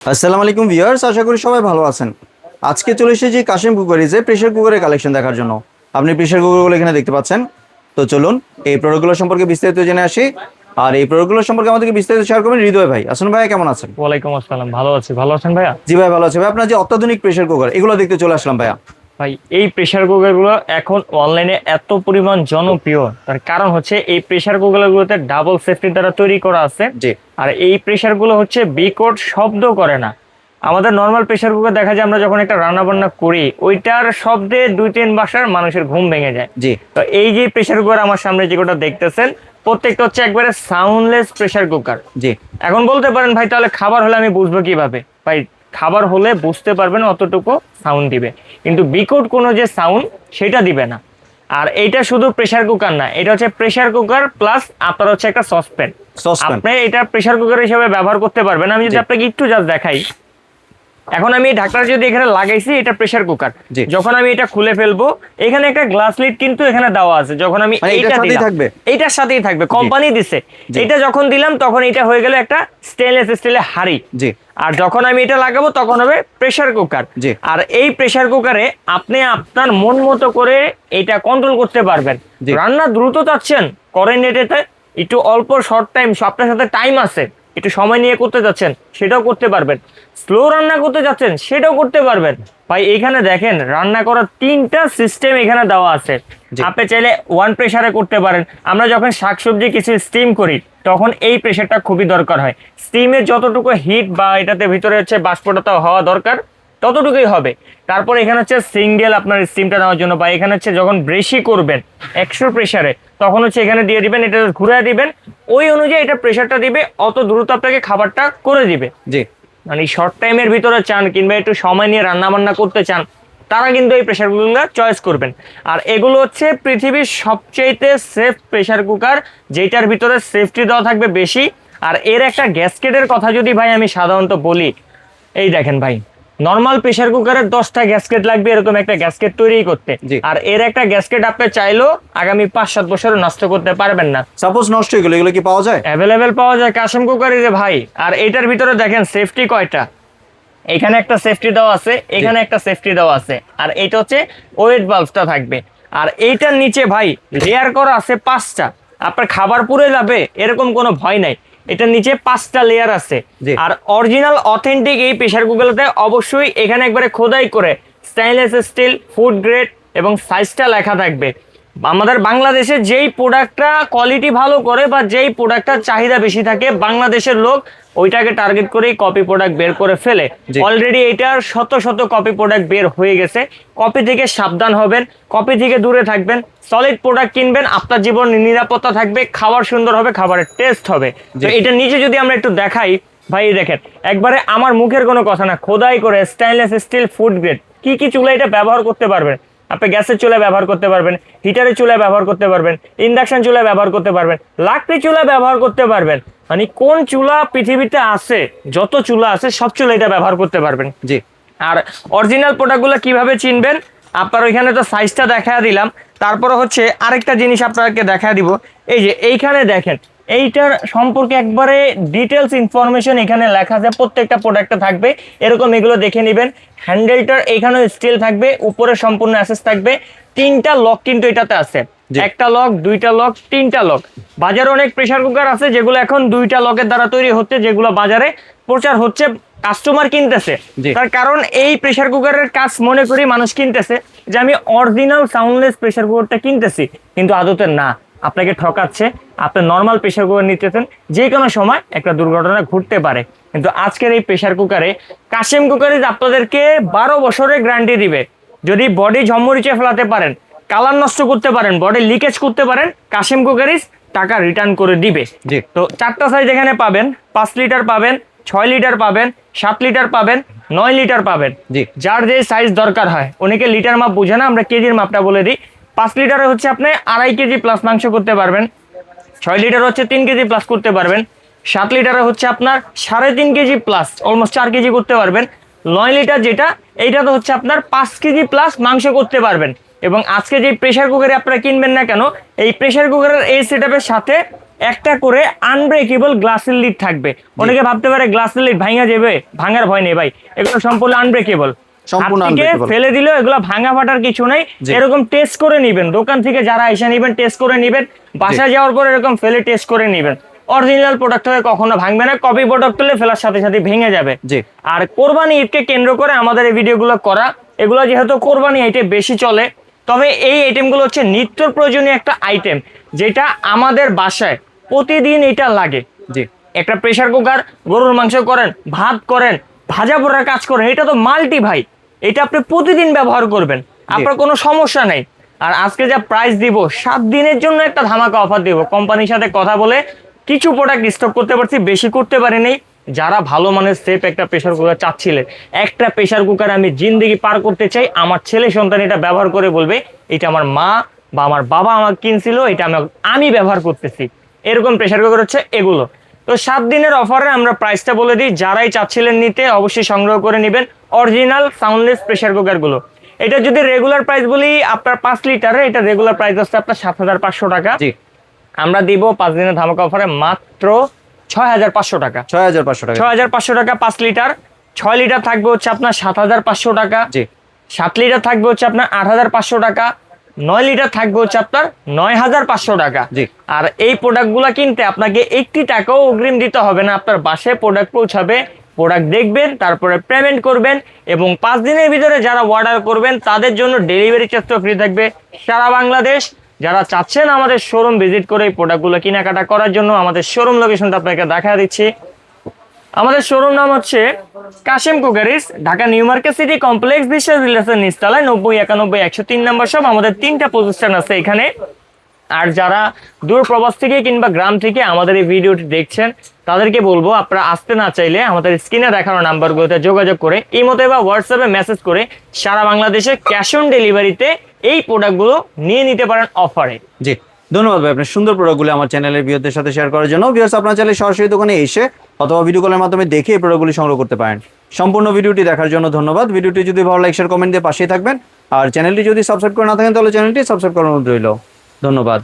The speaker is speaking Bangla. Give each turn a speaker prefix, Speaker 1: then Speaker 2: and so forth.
Speaker 1: আসসালামু আলাইকুম ভিউয়ার্স, আশা করি সবাই ভালো আছেন। আজকে চলে এসেছি কাশিম কুকারিজে প্রেসার কুকারের কালেকশন দেখার জন্য। আপনি প্রেসার কুকারগুলো এখানে দেখতে পাচ্ছেন। তো চলুন এই প্রোডাক্টগুলো সম্পর্কে বিস্তারিত জেনে আসি। আর এই প্রোডাক্টগুলো সম্পর্কে আমাদেরকে বিস্তারিত শেয়ার করবেন হৃদয় ভাই। আসুন ভাই, কেমন আছেন?
Speaker 2: ওয়ালাইকুম আসসালাম, ভালো আছি। ভালো আছেন ভাইয়া?
Speaker 1: জি ভাই, ভালো আছে ভাই। আপনার যে অত্যাধুনিক প্রেসার কুকার এগুলো দেখতে চলে আসলাম ভাইয়া।
Speaker 2: ভাই, এই প্রেসার কুকার গুলো এখন অনলাইনে এত পরিমাণ জনপ্রিয়, তার কারণ হচ্ছে এই প্রেসার কুকার গুলোতে ডাবল সেফটি দ্বারা তৈরি করা আছে।
Speaker 1: জি।
Speaker 2: আর এই প্রেসার গুলো হচ্ছে বিকট শব্দ করে না। আমাদের নর্মাল প্রেসার কুকার দেখা যায় আমরা যখন একটা রান্না বান্না করি ওইটার শব্দে 2-3 বাসার মানুষের ঘুম ভেঙে যায়।
Speaker 1: জি।
Speaker 2: তো এই যে প্রেসার কুকার আমার সামনে যেগুলো দেখতেছেন প্রত্যেকটা হচ্ছে একবারে সাউন্ডলেস প্রেসার কুকার।
Speaker 1: জি।
Speaker 2: এখন বলতে পারেন ভাই তাহলে খাবার হলে আমি বুঝবো কিভাবে? ভাই, খাবার হলে বুঝতে পারবেন অতটুকু সাউন্ড দিবে, কিন্তু বিকট কোনো যে সাউন্ড সেটা দিবে না। আর এইটা শুধু প্রেসার কুকার না, এটা হচ্ছে প্রেসার কুকার প্লাস আপনার হচ্ছে একটা সসপ্যান। আপনি এটা প্রেসার কুকার হিসেবে ব্যবহার করতে পারবেন। আমি যদি আপনাকে একটু জাস্ট দেখাই, এখন আমি ঢাকনাটা যদি এখানে লাগাইছি, এটা প্রেসার কুকার। যখন আমি এটা খুলে ফেলবো, এখানে একটা গ্লাস লিড কিন্তু এখানে দেওয়া আছে। যখন আমি এইটা দিলাম, এইটার সাথেই থাকবে, কোম্পানি দিছে। এটা যখন দিলাম তখন এটা হয়ে গেল একটা স্টেনলেস স্টিলের হাঁড়ি। আর যখন আমি এটা লাগাবো তখন হবে প্রেসার কুকার। আর এই প্রেসার কুকারে আপনি আপনার মন মতো করে এটা কন্ট্রোল করতে পারবেন। রান্না দ্রুত চাচ্ছেন করেন এটাতে, একটু অল্প শর্ট টাইম আপনার সাথে টাইম আছে, একটু সময় নিয়ে করতে যাচ্ছেন সেটাও করতে পারবেন। স্লো রান্না করতে যাচ্ছেন সেটাও করতে পারবেন। ভাই এখানে দেখেন রান্না করার 3টা সিস্টেম এখানে দেওয়া আছে। আপনি চাইলে 1 প্রেসারে করতে পারেন। আমরা যখন শাকসবজি কিছু স্টিম করি তখন এই প্রেসারটা খুবই দরকার হয়। স্টিমের যতটুকু হিট বা এটাতে ভিতরে হচ্ছে বাষ্পটা হওয়া দরকার ততটুকুই হবে। তারপর এখানে হচ্ছে সিঙ্গেল আপনার স্টিমটা নেওয়ার জন্য, বা এখানে হচ্ছে যখন বেশি করবেন 100 প্রেসারে তখন হচ্ছে এখানে দিয়ে দিবেন, এটা ঘুরে দিবেন, ওই অনুযায়ী এটা প্রেসারটা দিবে, অত দ্রুত আপনাকে খাবারটা করে দিবে।
Speaker 1: জি।
Speaker 2: মানে শর্ট টাইমের ভিতরে চান কিংবা একটু সময় নিয়ে রান্না বান্না করতে চান, তারা কিন্তু এই প্রেসার কুকারগুলো চয়েস করবেন। আর এগুলো হচ্ছে পৃথিবীর সবচেয়ে সেফ প্রেসার কুকার, যেটার ভিতরে সেফটি দেওয়া থাকবে বেশি। আর এর একটা গ্যাসকেটের কথা যদি ভাই আমি সাধারণত বলি, এই দেখেন ভাই, নরমাল প্রেসার কুকারের 10টা গ্যাসকেট লাগবে এরকম একটা গ্যাসকেট তৈরি করতে। আর এর একটা গ্যাসকেট আপনি চাইলেও আগামী 5-7 বছর নষ্ট করতে পারবেন না।
Speaker 1: সাপোজ নষ্ট হয়ে গেল, এগুলো কি পাওয়া যায়?
Speaker 2: অ্যাভেলেবেল পাওয়া যায় কাশিম কুকারে যে ভাই। আর এটার ভিতরে দেখেন সেফটি কয়টা, এখানে একটা সেফটি দেওয়া আছে, এখানে একটা সেফটি দেওয়া আছে, আর এটা হচ্ছে ওয়েট বাল্বটা থাকবে। আর এইটার নিচে ভাই লেয়ার করা আছে 5টা। আপনার খাবার পুড়ে যাবে এরকম কোনো ভয় নাই, এটার নিচে 5টা লেয়ার আছে। আর অরিজিনাল অথেন্টিক এই প্রেসার কুকারতে অবশ্যই এখানে একবারে খোদাই করে স্টেইনলেস স্টিল ফুড গ্রেড এবং সাইজটা লেখা থাকবে। আমাদের বাংলাদেশে যেই প্রোডাক্টটা কোয়ালিটি ভালো করে বা যেই প্রোডাক্টটার চাহিদা বেশি থাকে, বাংলাদেশের লোক ওইটাকে টার্গেট করেই কপি প্রোডাক্ট বের করে ফেলে। অলরেডি এটার শত শত কপি প্রোডাক্ট বের হয়ে গেছে। কপি থেকে সাবধান হবেন, কপি থেকে দূরে থাকবেন, সলিড প্রোডাক্ট কিনবেন, আপনার জীবন নিরাপত্তা থাকবে, খাবার সুন্দর হবে, খাবারের টেস্ট হবে। তো এটা নিচে যদি আমরা একটু দেখাই ভাই, দেখেন একবারে আমার মুখের কোনো কথা না, খোদাই করে স্টেইনলেস স্টিল ফুড গ্রেড। কি কি চুলা এটা ব্যবহার করতে পারবেন? আপনি গ্যাসের চুলায় ব্যবহার করতে পারবেন, হিটারের চুলায় ব্যবহার করতে পারবেন, ইন্ডাকশন চুলায় ব্যবহার করতে পারবেন, লাকড়ি চুলায় ব্যবহার করতে পারবেন। মানে কোন চুলা পৃথিবীতে আছে, যত চুলা আছে সব চুলা এটা ব্যবহার করতে পারবেন।
Speaker 1: জি।
Speaker 2: আর অরিজিনাল প্রোডাক্টগুলো কিভাবে চিনবেন? আপনার ওইখানে তো সাইজটা দেখা দিলাম, তারপরে হচ্ছে আরেকটা জিনিস আপনাকে দেখা দিব। এই যে এইখানে দেখেন, এইটার সম্পর্কে একবারে ডিটেলস ইনফরমেশন এখানে লেখা আছে, প্রত্যেকটা প্রোডাক্টে থাকবে এরকম, এগুলো দেখে নেবেন। হ্যান্ডেলটার এইখানেও স্টিল থাকবে, উপরে সম্পূর্ণ অ্যাসেস থাকবে। 3টা লক কিন্তু এটাতে আছে, একটা লক, 2টা লক, 3টা লক। বাজারে অনেক প্রেসার কুকার আছে যেগুলো এখন 2টা লকের দ্বারা তৈরি হচ্ছে, যেগুলো বাজারে প্রচার হচ্ছে, কাস্টমার কিনতেছে। তার কারণ এই প্রেসার কুকারের কাজ মনে করি মানুষ কিনতেছে যে আমি অরিজিনাল সাউন্ডলেস প্রেসার কুকারটা কিনতেছি, কিন্তু আদতে না, আপনাকে ঠকাচ্ছে। আপনি নর্মাল প্রেসার কুকার নিতেছেন, যে কোনো সময় একটা দুর্ঘটনা ঘটতে পারে। কিন্তু আজকের এই প্রেসার কুকারে কাশিম কুকারিজ আপনাদেরকে 12 বছরের গ্যারান্টি দিবে। যদি বডি ঝমরিচে ফেলাতে পারেন, কালার নষ্ট করতে পারেন, বডি লিকেজ করতে পারেন, কাশিম কুকারিজ টাকা রিটার্ন করে দিবে। তো 4টা সাইজ এখানে পাবেন, 5 লিটার পাবেন, 6 লিটার পাবেন, 7 লিটার পাবেন, 9 লিটার পাবেন। যার যে সাইজ দরকার হয়, অনেকে লিটার মাপ বুঝে না, আমরা কেজির মাপটা বলে দিই। 5 লিটারে হচ্ছে আপনি 2.5 কেজি প্লাস মাংস করতে পারবেন, 6 লিটার হচ্ছে 3 কেজি প্লাস করতে পারবেন, 7 লিটারে হচ্ছে আপনার 3.5 কেজি প্লাস অলমোস্ট 4 কেজি করতে পারবেন, 9 লিটার যেটা এইটা তো হচ্ছে আপনার 5 কেজি প্লাস মাংস করতে পারবেন। এবং আজকে যে প্রেসার কুকারে আপনারা কিনবেন না কেন, এই প্রেসার কুকারের এই সেটআপের সাথে একটা করে আনব্রেকেবল গ্লাসের লিড থাকবে। অনেকে ভাবতে পারে গ্লাসের লিড ভাঙা যাবে, ভাঙার ভয় নেই ভাই, এগুলো সম্পূর্ণ আনব্রেকেবল।
Speaker 1: সম্পূর্ণ
Speaker 2: আপনি
Speaker 1: unbreakable।
Speaker 2: ফেলে দিলেও এগুলো ভাঙা ফাটার কিছু নাই।
Speaker 1: জি।
Speaker 2: এরকম টেস্ট করে নিবেন, দোকান থেকে যারা এসে নিবেন টেস্ট করে নিবেন, বাসায় যাওয়ার পর এরকম ফেলে টেস্ট করে নিবেন। অরিজিনাল প্রোডাক্ট হলে কখনো ভাঙবে না, কপি প্রোডাক্ট হলে ফেলার সাথে সাথে ভেঙে যাবে।
Speaker 1: জি।
Speaker 2: আর কোরবানি ঈদকে কেন্দ্র করে আমাদের এই ভিডিওগুলো করা, এগুলো যেহেতু কোরবানি আইটেম বেশি চলে, তবে এই আইটেমগুলো হচ্ছে নিত্য প্রয়োজনীয় একটা আইটেম, যেটা আমাদের বাসায় প্রতিদিন এটা লাগে।
Speaker 1: জি।
Speaker 2: একটা প্রেসার কুকার, গরুর মাংস করেন, ভাত করেন, ভাজা পোড়ার কাজ করেন, এটা তো মাল্টি ভাই, এটা আপনি প্রতিদিন ব্যবহার করবেন, আপনার কোনো সমস্যা নেই। আর আজকে যা প্রাইস দিব, 7 দিনের জন্য একটা ধামাকা অফার দিব। কোম্পানির সাথে কথা বলে কিছু প্রোডাক্ট স্টক করতে পারছি, বেশি করতে পারিনি। যারা ভালো মানের সেফ একটা প্রেসার কুকার চাচ্ছিলেন, একটা প্রেসার কুকার আমি জিন্দেগি পার করতে চাই, আমার ছেলে সন্তান এটা ব্যবহার করে বলবে এটা আমার মা বা আমার বাবা আমাকে কিনছিল, এটা আমি ব্যবহার করতেছি, এরকম প্রেসার কুকার হচ্ছে এগুলো। তো 7 দিনের অফারে আমরা প্রাইসটা বলে দিই, যারাই চাচ্ছিলেন নিতে অবশ্যই সংগ্রহ করে নেবেন অরিজিনাল সাউন্ডলেস প্রেসার কুকারগুলো। এটা যদি রেগুলার প্রাইস বলি আপনার 5 লিটারে, এটা রেগুলার প্রাইস হচ্ছে আপনার 7,500 টাকা।
Speaker 1: জি।
Speaker 2: আমরা দিব 5 দিনের ধামাকা অফারে মাত্র 6,500 টাকা।
Speaker 1: 6,500 টাকা।
Speaker 2: 6,500 টাকা 5 লিটার। 6 লিটার থাকবে হচ্ছে আপনার 7,500 টাকা।
Speaker 1: জি।
Speaker 2: 7 লিটার থাকবে হচ্ছে আপনার 8,500 টাকা। 9 লিটার থাকবে হচ্ছে আপনার 9,500 টাকা।
Speaker 1: জি।
Speaker 2: আর এই প্রোডাক্টগুলো কিনতে আপনাকে 1 টাকাও অগ্রিম দিতে হবে না, আপনার বাসায় প্রোডাক্ট পৌঁছাবে, প্রোডাক্ট দেখবেন, তারপরে পেমেন্ট করবেন, এবং 5 দিনের ভিতরে যারা অর্ডার করবেন তাদের জন্য ডেলিভারি চার্জটা ফ্রি থাকবে সারা বাংলাদেশ। যারা চাচ্ছেন আমাদের শোরুম ভিজিট করে এই প্রোডাক্টগুলো কেনাকাটা করার জন্য, আমাদের শোরুম লোকেশনটা আপনাকে দেখা দিচ্ছি। আমাদের শোরুম নাম হচ্ছে Kashem cookeries, Dhaka new market city complex, বিশ্বাস রিলেশন নিচতলায় 90 91 103 নম্বর সব। আমাদের 3টা প্রতিষ্ঠান আছে এখানে। আর যারা দূর প্রবাস থেকে কিংবা গ্রাম থেকে আমাদের এই ভিডিওটি দেখছেন, তাদেরকে বলবো আপনারা আসতে না চাইলে আমাদের স্ক্রিনে দেখানো নাম্বারগুলোতে যোগাযোগ করে ইমোতে বা হোয়াটসঅ্যাপে মেসেজ করে সারা বাংলাদেশে ক্যাশ অন ডেলিভারিতে এই প্রোডাক্টগুলো নিয়ে নিতে পারেন অফারে।
Speaker 1: জি, ধন্যবাদ ভাই আপনার সুন্দর প্রোডাক্টগুলো আমার চ্যানেলের ভিউয়ারদের সাথে শেয়ার করার জন্য। ভিউয়ার্স, আপনার চাইলে সরাসরি দোকানে এসে অথবা ভিডিও কলের মাধ্যমে দেখে এই প্রোডাক্টগুলি সংগ্রহ করতে পারেন। সম্পূর্ণ ভিডিওটি দেখার জন্য ধন্যবাদ। ভিডিওটি যদি ভালো লাগে শেয়ার কমেন্ট দিয়ে পাশেই থাকবেন। আর চ্যানেলটি যদি সাবস্ক্রাইব করে না থাকেন তাহলে চ্যানেলটি সাবস্ক্রাইব করার অনুরোধ রইল। ধন্যবাদ।